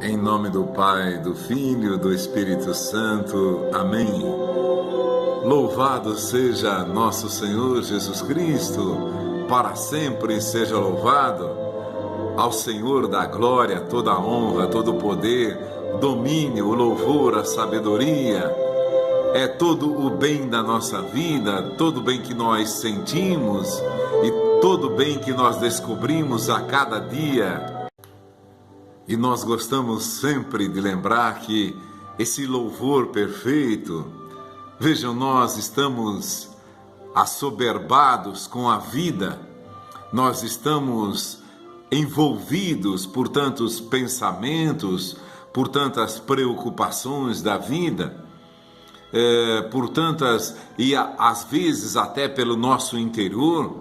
Em nome do Pai, do Filho, do Espírito Santo. Amém. Louvado seja nosso Senhor Jesus Cristo, para sempre seja louvado. Ao Senhor da glória, toda a honra, todo o poder, domínio, o louvor, a sabedoria. É todo o bem da nossa vida, todo o bem que nós sentimos e todo o bem que nós descobrimos a cada dia. E nós gostamos sempre de lembrar que esse louvor perfeito, vejam, nós estamos assoberbados com a vida, nós estamos envolvidos por tantos pensamentos, por tantas preocupações da vida, por tantas, e às vezes até pelo nosso interior,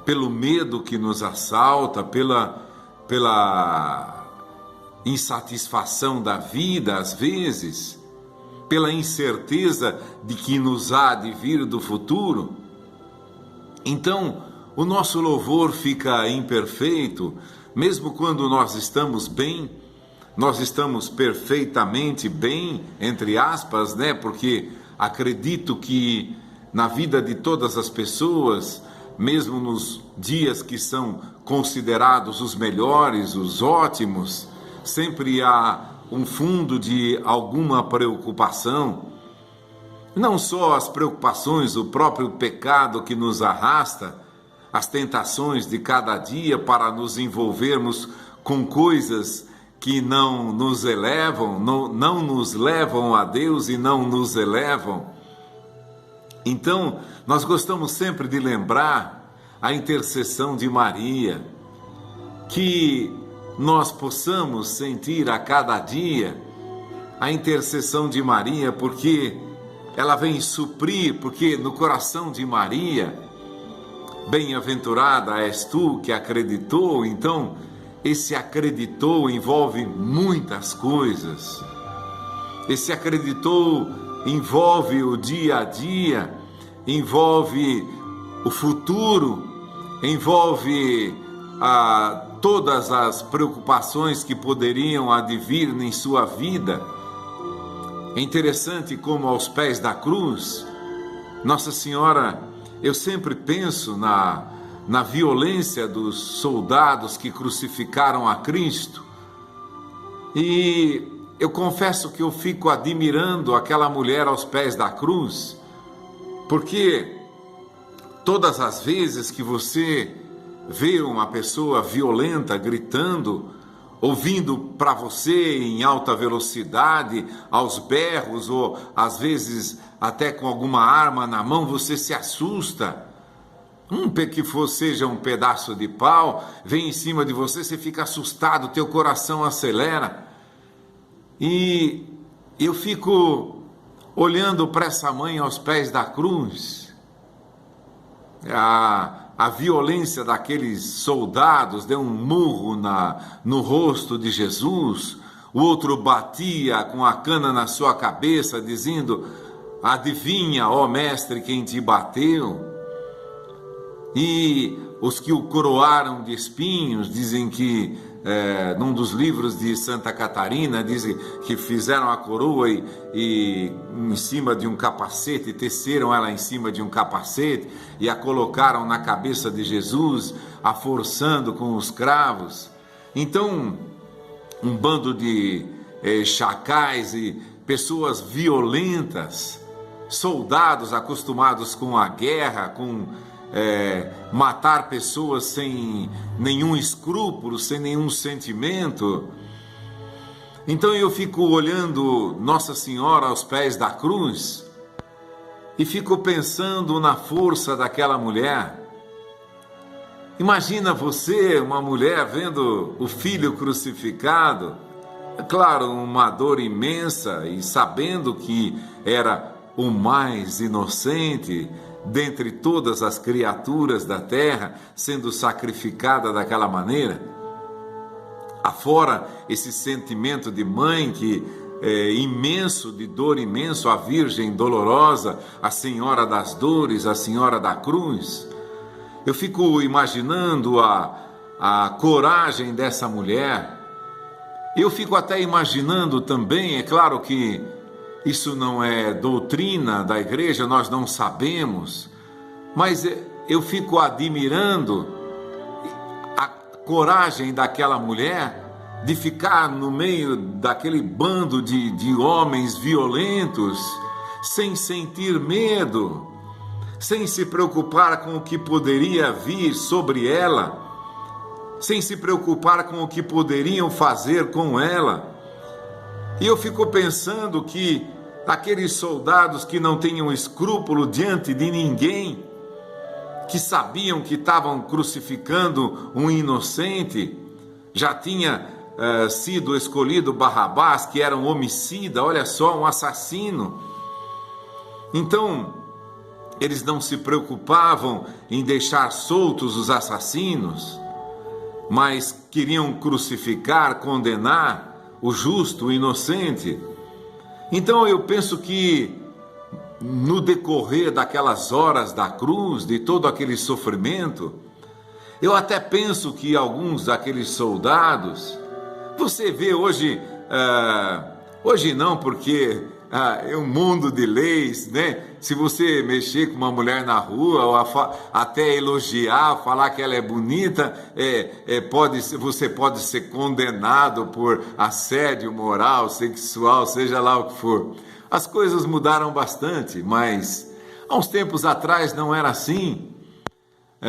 pelo medo que nos assalta, pela insatisfação da vida, às vezes, pela incerteza de que nos há de vir do futuro. Então, o nosso louvor fica imperfeito, mesmo quando nós estamos bem, nós estamos perfeitamente bem, entre aspas, né? Porque acredito que na vida de todas as pessoas, mesmo nos dias que são considerados os melhores, os ótimos, sempre há um fundo de alguma preocupação. Não só as preocupações, o próprio pecado que nos arrasta, as tentações de cada dia para nos envolvermos com coisas que não nos elevam, não nos levam a Deus e não nos elevam. Então, nós gostamos sempre de lembrar a intercessão de Maria, que nós possamos sentir a cada dia a intercessão de Maria, porque ela vem suprir, porque no coração de Maria, bem-aventurada és tu que acreditou. Então, esse acreditou envolve muitas coisas. Esse acreditou envolve o dia a dia, envolve o futuro, envolve todas as preocupações que poderiam advir em sua vida. É interessante como aos pés da cruz, Nossa Senhora, eu sempre penso na violência dos soldados que crucificaram a Cristo, e eu confesso que eu fico admirando aquela mulher aos pés da cruz, porque todas as vezes que você vê uma pessoa violenta gritando, ouvindo para você em alta velocidade, aos berros, ou às vezes até com alguma arma na mão, você se assusta. Que seja um pedaço de pau, vem em cima de você, você fica assustado, teu coração acelera. E eu fico olhando para essa mãe aos pés da cruz, a violência daqueles soldados, deu um murro no rosto de Jesus, o outro batia com a cana na sua cabeça, dizendo: adivinha, ó mestre, quem te bateu? E os que o coroaram de espinhos, dizem que, num dos livros de Santa Catarina, dizem que fizeram a coroa e em cima de um capacete, teceram ela em cima de um capacete e a colocaram na cabeça de Jesus, a forçando com os cravos. Então, um bando de chacais e pessoas violentas, soldados acostumados com a guerra, com matar pessoas sem nenhum escrúpulo, sem nenhum sentimento. Então eu fico olhando Nossa Senhora aos pés da cruz e fico pensando na força daquela mulher. Imagina você, uma mulher, vendo o filho crucificado, é claro, uma dor imensa, e sabendo que era o mais inocente dentre todas as criaturas da terra, sendo sacrificada daquela maneira. Afora esse sentimento de mãe que é imenso, de dor imenso, a Virgem dolorosa, a Senhora das Dores, a Senhora da Cruz. Eu fico imaginando a coragem dessa mulher Eu fico até imaginando também, é claro que isso não é doutrina da igreja, nós não sabemos, mas eu fico admirando a coragem daquela mulher de ficar no meio daquele bando de homens violentos, sem sentir medo, sem se preocupar com o que poderia vir sobre ela, sem se preocupar com o que poderiam fazer com ela. E eu fico pensando que aqueles soldados que não tinham escrúpulo diante de ninguém, que sabiam que estavam crucificando um inocente, já tinha sido escolhido Barrabás, que era um homicida, olha só, um assassino. Então, eles não se preocupavam em deixar soltos os assassinos, mas queriam crucificar, condenar o justo, o inocente. Então eu penso que no decorrer daquelas horas da cruz, de todo aquele sofrimento, eu até penso que alguns daqueles soldados, você vê hoje, hoje não, porque é um mundo de leis, né? Se você mexer com uma mulher na rua, ou até elogiar, falar que ela é bonita, você pode ser condenado por assédio moral, sexual, seja lá o que for. As coisas mudaram bastante, mas há uns tempos atrás não era assim.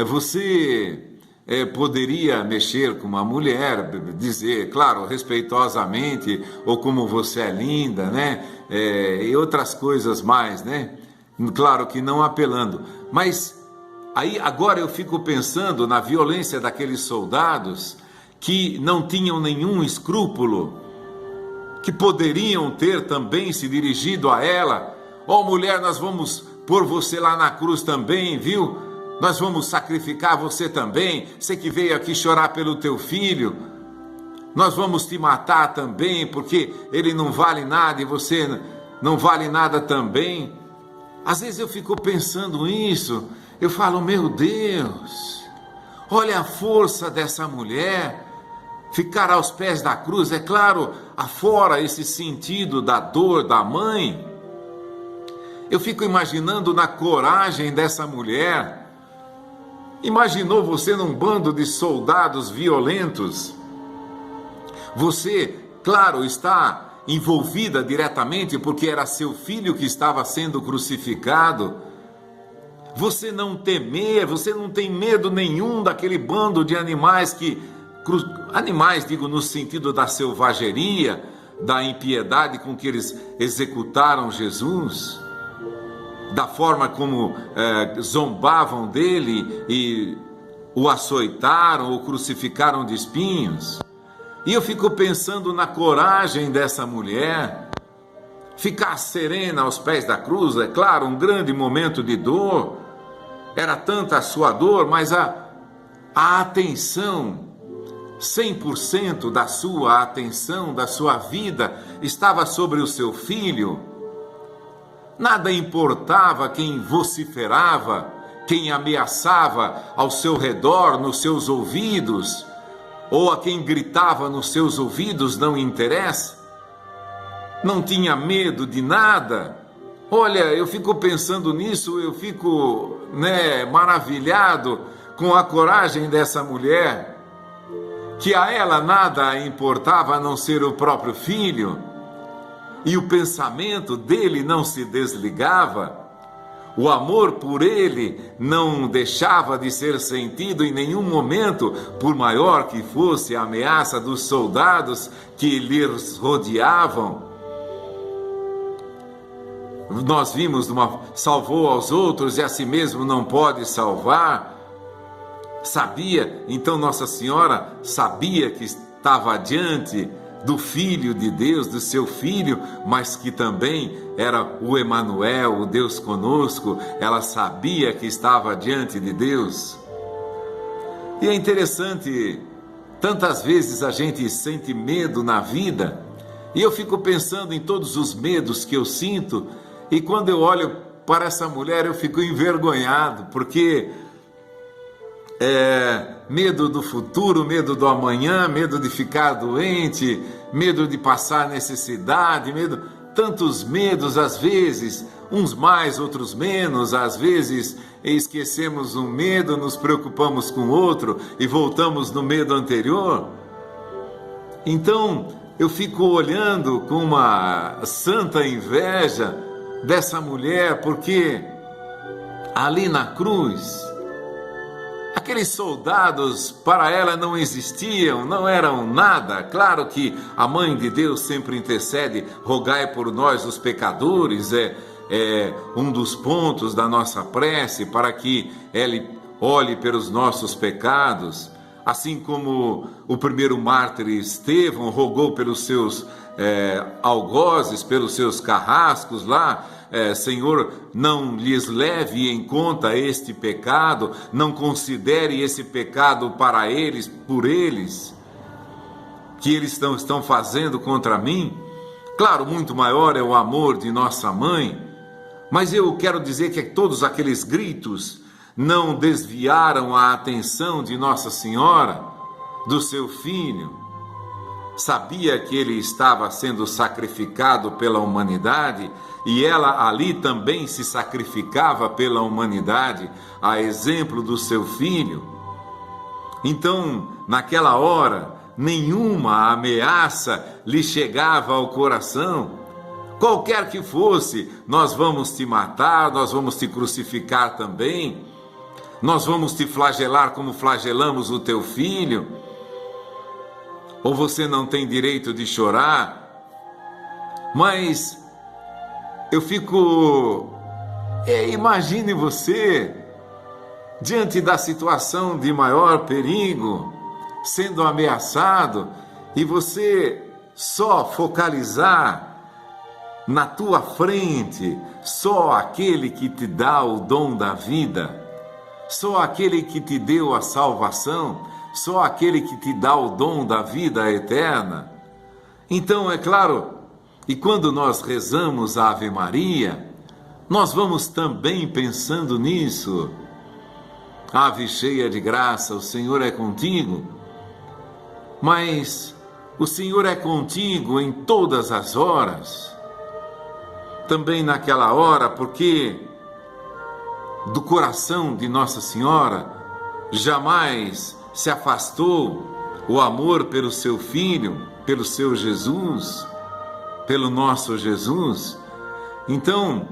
Você poderia mexer com uma mulher, dizer, claro, respeitosamente, ou como você é linda, né? E outras coisas mais, né? Claro que não apelando. Mas aí agora eu fico pensando na violência daqueles soldados que não tinham nenhum escrúpulo, que poderiam ter também se dirigido a ela. Ó, mulher, nós vamos pôr você lá na cruz também, viu? Nós vamos sacrificar você também, você que veio aqui chorar pelo teu filho, nós vamos te matar também, porque ele não vale nada e você não vale nada também. Às vezes eu fico pensando nisso, eu falo, meu Deus, olha a força dessa mulher, ficar aos pés da cruz, é claro, afora esse sentido da dor da mãe, eu fico imaginando na coragem dessa mulher. Imaginou você num bando de soldados violentos? Você, claro, está envolvida diretamente porque era seu filho que estava sendo crucificado. Você não tem medo nenhum daquele bando de animais animais, digo, no sentido da selvageria, da impiedade com que eles executaram Jesus, da forma como zombavam dele e o açoitaram ou crucificaram de espinhos. E eu fico pensando na coragem dessa mulher, ficar serena aos pés da cruz, é claro, um grande momento de dor, era tanta a sua dor, mas a atenção, 100% da sua atenção, da sua vida, estava sobre o seu filho. Nada importava quem vociferava, quem ameaçava ao seu redor, nos seus ouvidos, ou a quem gritava nos seus ouvidos, não interessa. Não tinha medo de nada. Olha, eu fico pensando nisso, eu fico, maravilhado com a coragem dessa mulher, que a ela nada importava a não ser o próprio filho, e o pensamento dele não se desligava, o amor por ele não deixava de ser sentido em nenhum momento, por maior que fosse a ameaça dos soldados que lhes rodeavam. Nós vimos, salvou aos outros e a si mesmo não pode salvar. Sabia, então Nossa Senhora sabia que estava diante do Filho de Deus, do seu Filho, mas que também era o Emanuel, o Deus conosco. Ela sabia que estava diante de Deus. E é interessante, tantas vezes a gente sente medo na vida, e eu fico pensando em todos os medos que eu sinto, e quando eu olho para essa mulher eu fico envergonhado, porque medo do futuro, medo do amanhã, medo de ficar doente, medo de passar necessidade, tantos medos às vezes, uns mais, outros menos, às vezes esquecemos um medo, nos preocupamos com outro e voltamos no medo anterior. Então, eu fico olhando com uma santa inveja dessa mulher, porque ali na cruz, aqueles soldados para ela não existiam, não eram nada. Claro que a Mãe de Deus sempre intercede, rogai por nós os pecadores, é um dos pontos da nossa prece, para que Ele olhe pelos nossos pecados. Assim como o primeiro mártir Estevão rogou pelos seus algozes, pelos seus carrascos lá, Senhor, não lhes leve em conta este pecado, não considere esse pecado para eles, por eles, que eles estão fazendo contra mim. Claro, muito maior é o amor de nossa mãe, mas eu quero dizer que todos aqueles gritos não desviaram a atenção de Nossa Senhora, do seu filho. Sabia que ele estava sendo sacrificado pela humanidade e ela ali também se sacrificava pela humanidade, a exemplo do seu filho. Então, naquela hora, nenhuma ameaça lhe chegava ao coração. Qualquer que fosse, nós vamos te matar, nós vamos te crucificar também, nós vamos te flagelar como flagelamos o teu filho, ou você não tem direito de chorar. Mas eu fico... imagine você, diante da situação de maior perigo, sendo ameaçado, e você só focalizar na tua frente, só aquele que te dá o dom da vida, só aquele que te deu a salvação, só aquele que te dá o dom da vida eterna. Então, é claro, e quando nós rezamos a Ave Maria, nós vamos também pensando nisso. Ave cheia de graça, o Senhor é contigo. Mas o Senhor é contigo em todas as horas. Também naquela hora, porque do coração de Nossa Senhora jamais se afastou o amor pelo seu Filho, pelo seu Jesus, pelo nosso Jesus. Então,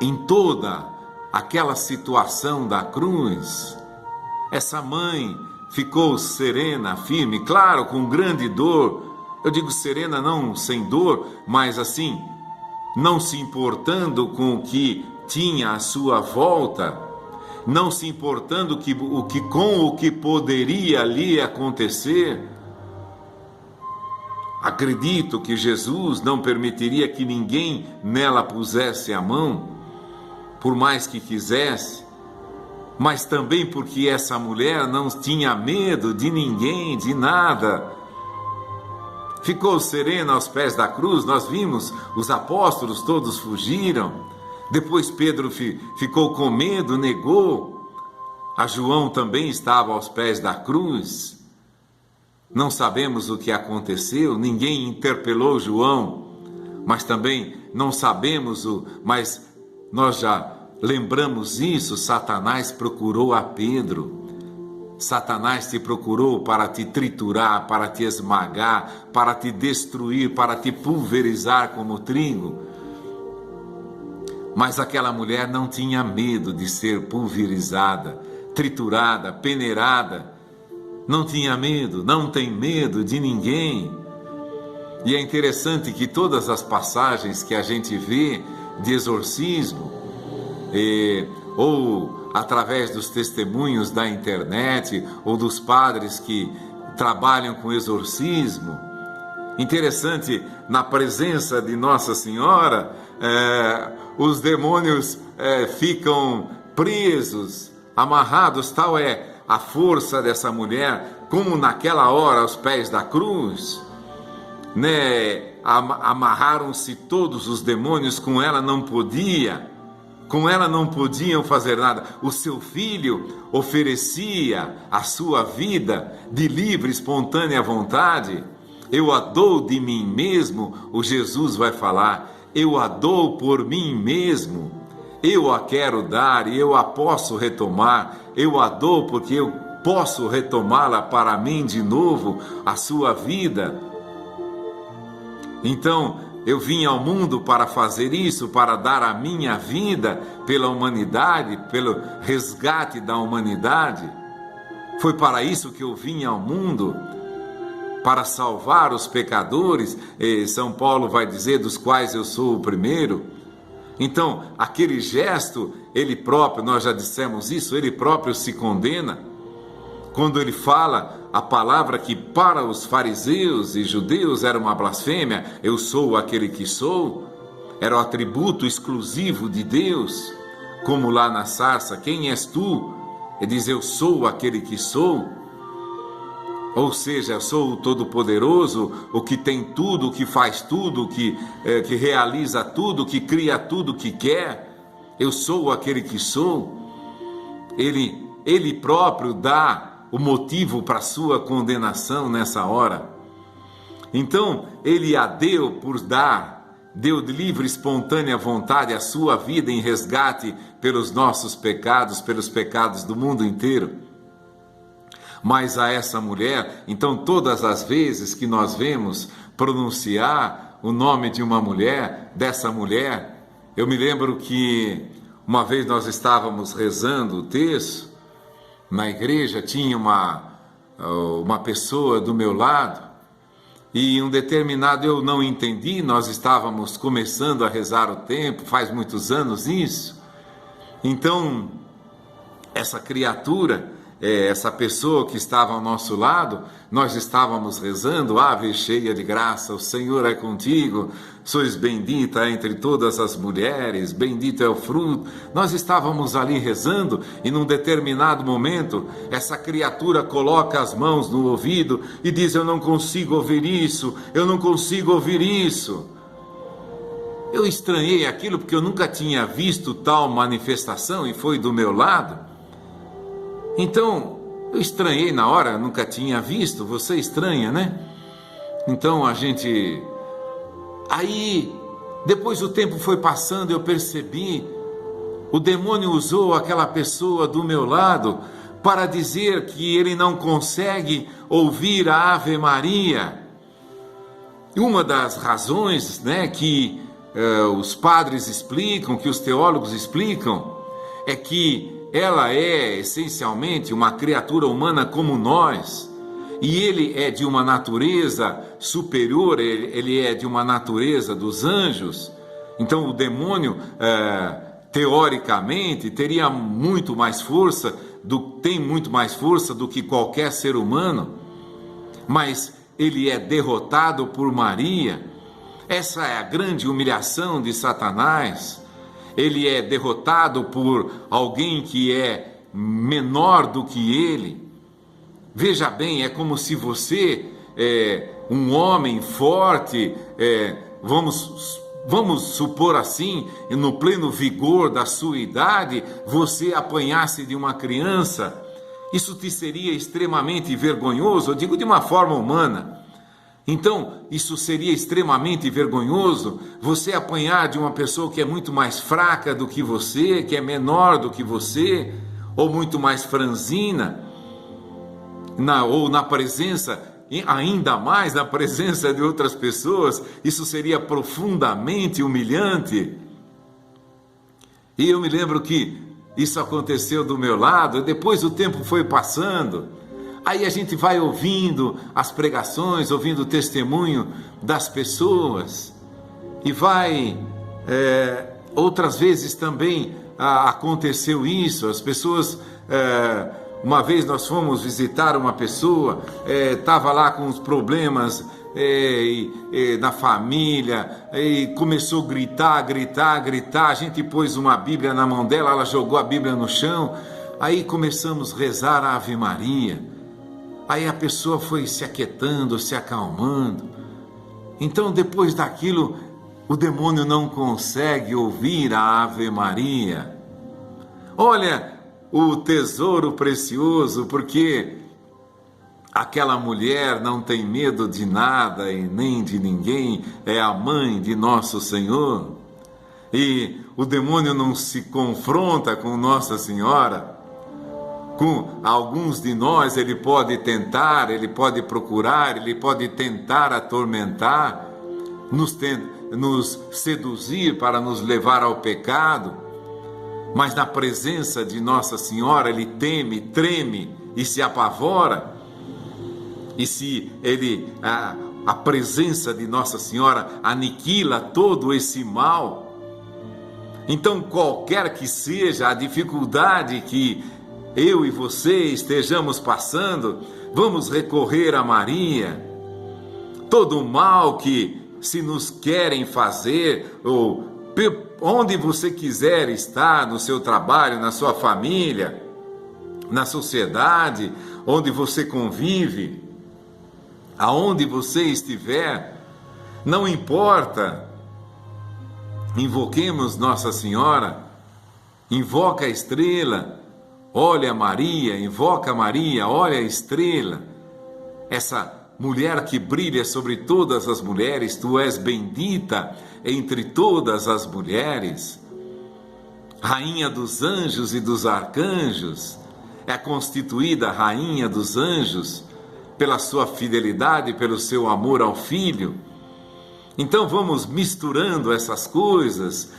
em toda aquela situação da cruz, essa mãe ficou serena, firme, claro, com grande dor. Eu digo serena não sem dor, mas assim, não se importando com o que tinha à sua volta, não se importando com o que poderia lhe acontecer. Acredito que Jesus não permitiria que ninguém nela pusesse a mão, por mais que quisesse, mas também porque essa mulher não tinha medo de ninguém, de nada. Ficou serena aos pés da cruz. Nós vimos, os apóstolos todos fugiram. Depois Pedro ficou com medo, negou. A João também estava aos pés da cruz. Não sabemos o que aconteceu, ninguém interpelou João, mas também não sabemos mas nós já lembramos isso. Satanás procurou a Pedro. Satanás te procurou para te triturar, para te esmagar, para te destruir, para te pulverizar como trigo. Mas aquela mulher não tinha medo de ser pulverizada, triturada, peneirada. Não tinha medo, não tem medo de ninguém. E é interessante que todas as passagens que a gente vê de exorcismo, ou através dos testemunhos da internet, ou dos padres que trabalham com exorcismo, interessante, na presença de Nossa Senhora, os demônios ficam presos, amarrados. Tal é a força dessa mulher, como naquela hora aos pés da cruz, né? Amarraram-se todos os demônios, com ela não podiam fazer nada. O seu filho oferecia a sua vida de livre, espontânea vontade. eu a dou de mim mesmo, o Jesus vai falar, eu a dou por mim mesmo, eu a quero dar e eu a posso retomar, eu a dou porque eu posso retomá-la para mim de novo, a sua vida. Então, eu vim ao mundo para fazer isso, para dar a minha vida pela humanidade, pelo resgate da humanidade. Foi para isso que eu vim ao mundo, para salvar os pecadores, São Paulo vai dizer, dos quais eu sou o primeiro. Então, aquele gesto, ele próprio, nós já dissemos isso, ele próprio se condena. Quando ele fala a palavra que para os fariseus e judeus era uma blasfêmia, eu sou aquele que sou, era o atributo exclusivo de Deus, como lá na sarça, quem és tu? Ele diz, eu sou aquele que sou. Ou seja, eu sou o Todo-Poderoso, o que tem tudo, o que faz tudo, que realiza tudo, que cria tudo que quer. Eu sou aquele que sou. Ele próprio dá o motivo para a sua condenação nessa hora. Então, ele a deu por dar, deu de livre e espontânea vontade a sua vida em resgate pelos nossos pecados, pelos pecados do mundo inteiro. Mas a essa mulher, então todas as vezes que nós vemos pronunciar o nome de uma mulher, dessa mulher, eu me lembro que uma vez nós estávamos rezando o texto, na igreja tinha uma pessoa do meu lado, e um determinado eu não entendi, nós estávamos começando a rezar o tempo, faz muitos anos isso, então essa criatura, essa pessoa que estava ao nosso lado, nós estávamos rezando, Ave cheia de graça, o Senhor é contigo, sois bendita entre todas as mulheres, bendito é o fruto. Nós estávamos ali rezando e num determinado momento, essa criatura coloca as mãos no ouvido e diz, eu não consigo ouvir isso, eu não consigo ouvir isso. Eu estranhei aquilo porque eu nunca tinha visto tal manifestação e foi do meu lado. Então, eu estranhei na hora, nunca tinha visto, você estranha, né? Então Aí, depois o tempo foi passando, eu percebi, o demônio usou aquela pessoa do meu lado para dizer que ele não consegue ouvir a Ave Maria. E uma das razões, né, que os padres explicam, que os teólogos explicam, é que ela é essencialmente uma criatura humana como nós, e ele é de uma natureza superior, ele é de uma natureza dos anjos. Então o demônio, teoricamente, teria muito mais força, tem muito mais força do que qualquer ser humano, mas ele é derrotado por Maria. Essa é a grande humilhação de Satanás. Ele é derrotado por alguém que é menor do que ele. Veja bem, é como se você, um homem forte, vamos supor assim, no pleno vigor da sua idade, você apanhasse de uma criança. Isso te seria extremamente vergonhoso, eu digo de uma forma humana. Então, isso seria extremamente vergonhoso, você apanhar de uma pessoa que é muito mais fraca do que você, que é menor do que você, ou muito mais franzina, ou na presença, ainda mais na presença de outras pessoas, isso seria profundamente humilhante. E eu me lembro que isso aconteceu do meu lado, e depois o tempo foi passando. Aí a gente vai ouvindo as pregações, ouvindo o testemunho das pessoas, e vai, outras vezes também aconteceu isso, as pessoas, uma vez nós fomos visitar uma pessoa, estava lá com os problemas na família, e começou a gritar, a gente pôs uma Bíblia na mão dela, ela jogou a Bíblia no chão, aí começamos a rezar a Ave Maria. Aí a pessoa foi se aquietando, se acalmando. Então, depois daquilo, o demônio não consegue ouvir a Ave Maria. Olha o tesouro precioso, porque Aquela mulher não tem medo de nada e nem de ninguém, é a mãe de nosso Senhor. E o demônio não se confronta com Nossa Senhora. Com alguns de nós ele pode tentar, ele pode procurar, ele pode tentar atormentar, nos seduzir para nos levar ao pecado. Mas na presença de Nossa Senhora ele teme, treme e se apavora. E se a presença de Nossa Senhora aniquila todo esse mal, então qualquer que seja a dificuldade que eu e você estejamos passando, vamos recorrer a Maria. Todo o mal que se nos querem fazer, ou onde você quiser estar, no seu trabalho, na sua família, na sociedade, onde você convive, aonde você estiver, não importa, invoquemos Nossa Senhora, invoca a estrela, olha Maria, invoca Maria, olha a estrela, essa mulher que brilha sobre todas as mulheres, tu és bendita entre todas as mulheres, rainha dos anjos e dos arcanjos, é constituída rainha dos anjos, pela sua fidelidade, pelo seu amor ao Filho. Então vamos misturando essas coisas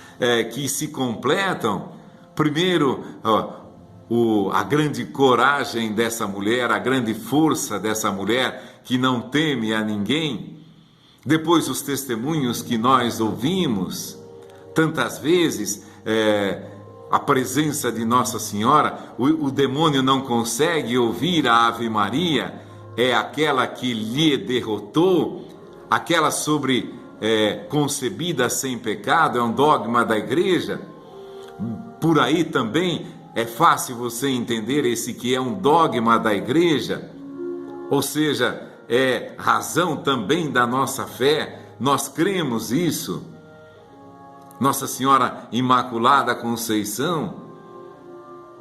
que se completam. Primeiro, a grande coragem dessa mulher, a grande força dessa mulher que não teme a ninguém. Depois os testemunhos que nós ouvimos, tantas vezes, a presença de Nossa Senhora, o demônio não consegue ouvir a Ave Maria, é aquela que lhe derrotou, aquela concebida sem pecado, é um dogma da igreja. Por aí também é fácil você entender esse que é um dogma da igreja, ou seja, é razão também da nossa fé, nós cremos isso. Nossa Senhora Imaculada Conceição,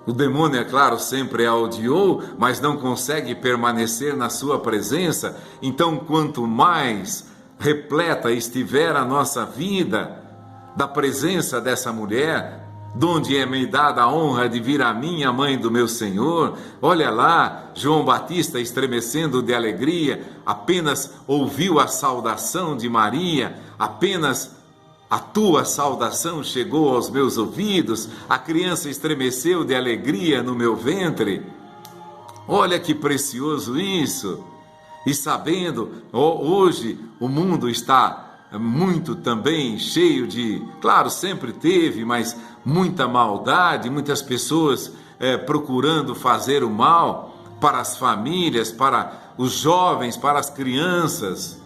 o demônio, é claro, sempre a odiou, mas não consegue permanecer na sua presença. Então, quanto mais repleta estiver a nossa vida da presença dessa mulher, donde é me dada a honra de vir a mim, a mãe do meu Senhor. Olha lá, João Batista estremecendo de alegria, apenas ouviu a saudação de Maria, apenas a tua saudação chegou aos meus ouvidos, a criança estremeceu de alegria no meu ventre. Olha que precioso isso! E sabendo, hoje o mundo está muito também cheio de, claro, sempre teve, mas muita maldade, muitas pessoas procurando fazer o mal para as famílias, para os jovens, para as crianças.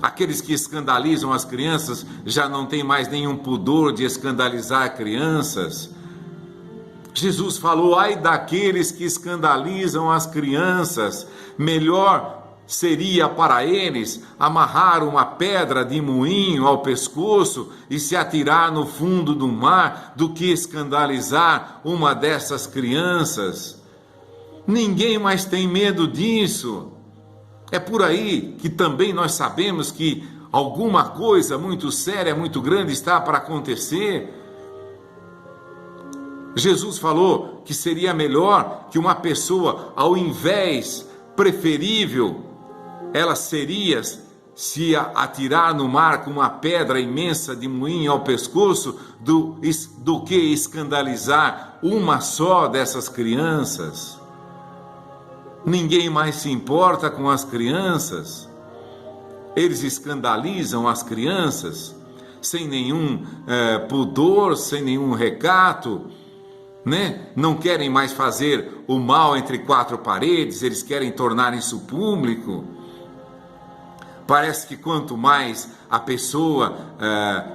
Aqueles que escandalizam as crianças já não têm mais nenhum pudor de escandalizar crianças. Jesus falou: ai daqueles que escandalizam as crianças, melhor seria para eles amarrar uma pedra de moinho ao pescoço e se atirar no fundo do mar do que escandalizar uma dessas crianças. Ninguém mais tem medo disso. É por aí que também nós sabemos que alguma coisa muito séria, muito grande está para acontecer. Jesus falou que seria melhor que uma pessoa, ao invés, preferível, ela seria se atirar no mar com uma pedra imensa de moinho ao pescoço do que escandalizar uma só dessas crianças. Ninguém mais se importa com as crianças. Eles escandalizam as crianças sem nenhum pudor, sem nenhum recato, né? Não querem mais fazer o mal entre quatro paredes, eles querem tornar isso público. Parece que quanto mais a pessoa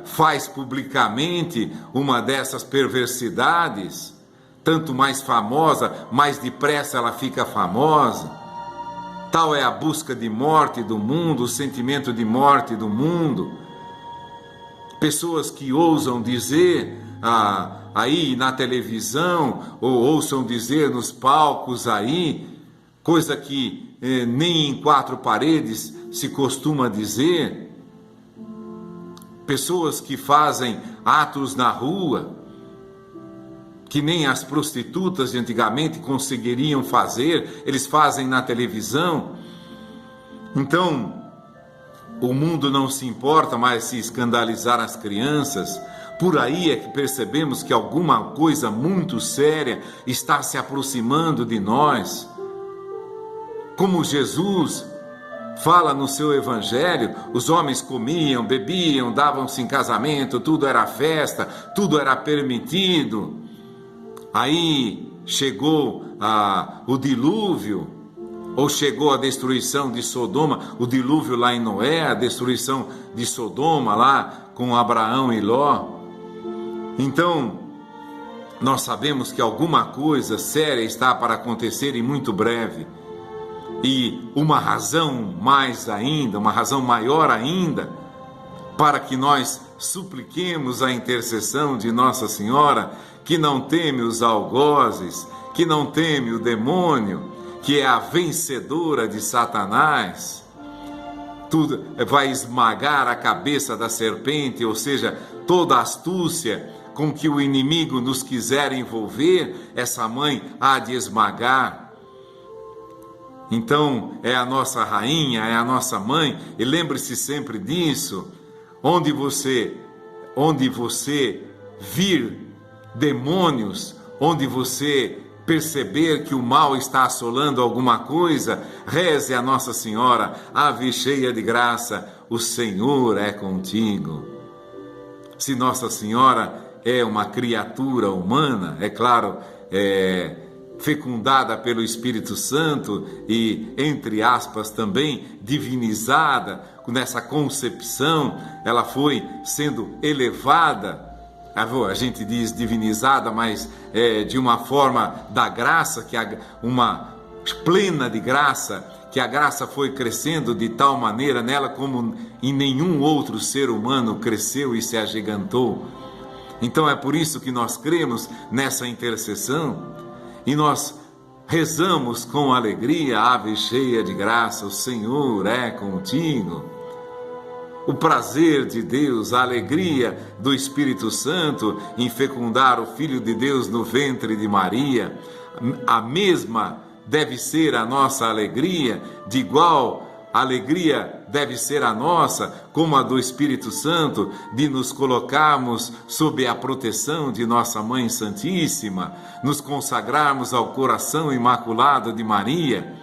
faz publicamente uma dessas perversidades, tanto mais famosa, mais depressa ela fica famosa. Tal é a busca de morte do mundo, o sentimento de morte do mundo. Pessoas que ousam dizer aí na televisão, ou ouçam dizer nos palcos aí, coisa que nem em quatro paredes se costuma dizer. Pessoas que fazem atos na rua, que nem as prostitutas de antigamente conseguiriam fazer, eles fazem na televisão. Então, o mundo não se importa mais se escandalizar as crianças. Por aí é que percebemos que alguma coisa muito séria está se aproximando de nós. Como Jesus fala no seu evangelho, os homens comiam, bebiam, davam-se em casamento, tudo era festa, tudo era permitido. Aí chegou o dilúvio, ou chegou a destruição de Sodoma, o dilúvio lá em Noé, a destruição de Sodoma lá com Abraão e Ló. Então, nós sabemos que alguma coisa séria está para acontecer e muito breve. E uma razão mais ainda, uma razão maior ainda, para que nós supliquemos a intercessão de Nossa Senhora, que não teme os algozes, que não teme o demônio, que é a vencedora de Satanás. Tudo vai esmagar a cabeça da serpente, ou seja, toda a astúcia com que o inimigo nos quiser envolver, essa mãe há de esmagar. Então, é a nossa rainha, é a nossa mãe, e lembre-se sempre disso. Onde você vir demônios, onde você perceber que o mal está assolando alguma coisa, reze a Nossa Senhora, Ave cheia de graça, o Senhor é contigo. Se Nossa Senhora é uma criatura humana, é claro, fecundada pelo Espírito Santo e, entre aspas, também divinizada, nessa concepção, ela foi sendo elevada, a gente diz divinizada, mas de uma forma da graça, que uma plena de graça, que a graça foi crescendo de tal maneira nela como em nenhum outro ser humano cresceu e se agigantou. Então é por isso que nós cremos nessa intercessão e nós rezamos com alegria, Ave cheia de graça, o Senhor é contigo. O prazer de Deus, a alegria do Espírito Santo em fecundar o Filho de Deus no ventre de Maria, a mesma deve ser a nossa alegria, de igual alegria deve ser a nossa, como a do Espírito Santo, de nos colocarmos sob a proteção de nossa Mãe Santíssima, nos consagrarmos ao coração imaculado de Maria.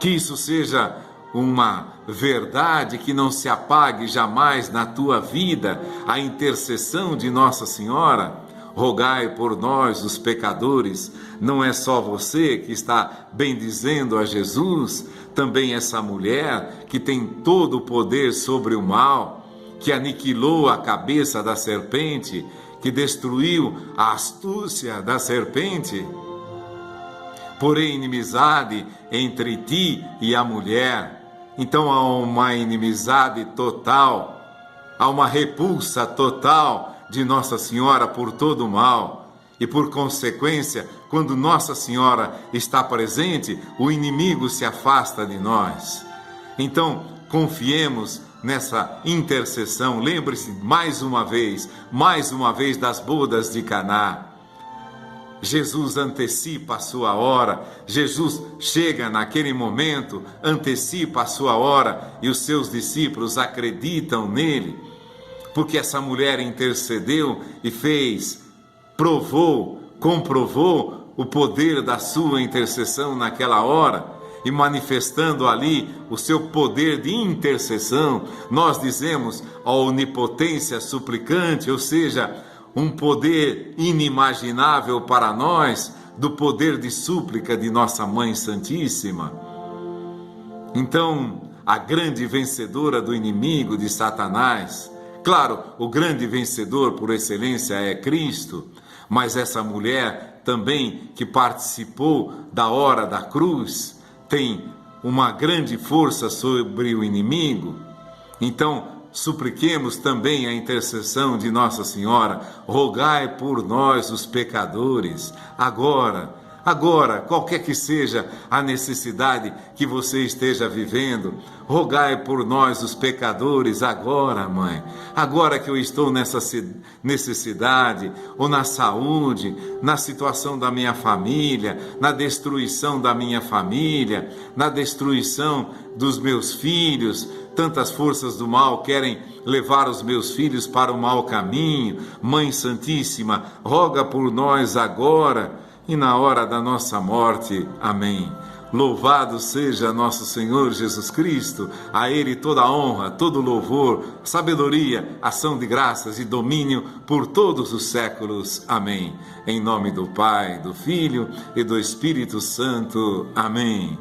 Que isso seja uma verdade que não se apague jamais na tua vida, a intercessão de Nossa Senhora. Rogai por nós, os pecadores. Não é só você que está bendizendo a Jesus, também essa mulher que tem todo o poder sobre o mal, que aniquilou a cabeça da serpente, que destruiu a astúcia da serpente. Porém, inimizade entre ti e a mulher. Então há uma inimizade total, há uma repulsa total de Nossa Senhora por todo o mal. E por consequência, quando Nossa Senhora está presente, o inimigo se afasta de nós. Então, confiemos nessa intercessão. Lembre-se mais uma vez das bodas de Caná. Jesus antecipa a sua hora, Jesus chega naquele momento, antecipa a sua hora e os seus discípulos acreditam nele, porque essa mulher intercedeu e comprovou o poder da sua intercessão naquela hora e manifestando ali o seu poder de intercessão, nós dizemos a onipotência suplicante, ou seja, um poder inimaginável para nós, do poder de súplica de nossa Mãe Santíssima. Então, a grande vencedora do inimigo, de Satanás, claro, o grande vencedor por excelência é Cristo, mas essa mulher também que participou da hora da cruz, tem uma grande força sobre o inimigo. Então, supliquemos também a intercessão de Nossa Senhora. Rogai por nós, os pecadores, agora, Agora, qualquer que seja a necessidade que você esteja vivendo, rogai por nós, os pecadores, agora, Mãe. Agora que eu estou nessa necessidade, ou na saúde, na situação da minha família, na destruição da minha família, na destruição dos meus filhos. Tantas forças do mal querem levar os meus filhos para o mau caminho. Mãe Santíssima, roga por nós agora e na hora da nossa morte. Amém. Louvado seja nosso Senhor Jesus Cristo, a Ele toda a honra, todo louvor, sabedoria, ação de graças e domínio por todos os séculos. Amém. Em nome do Pai, do Filho e do Espírito Santo. Amém.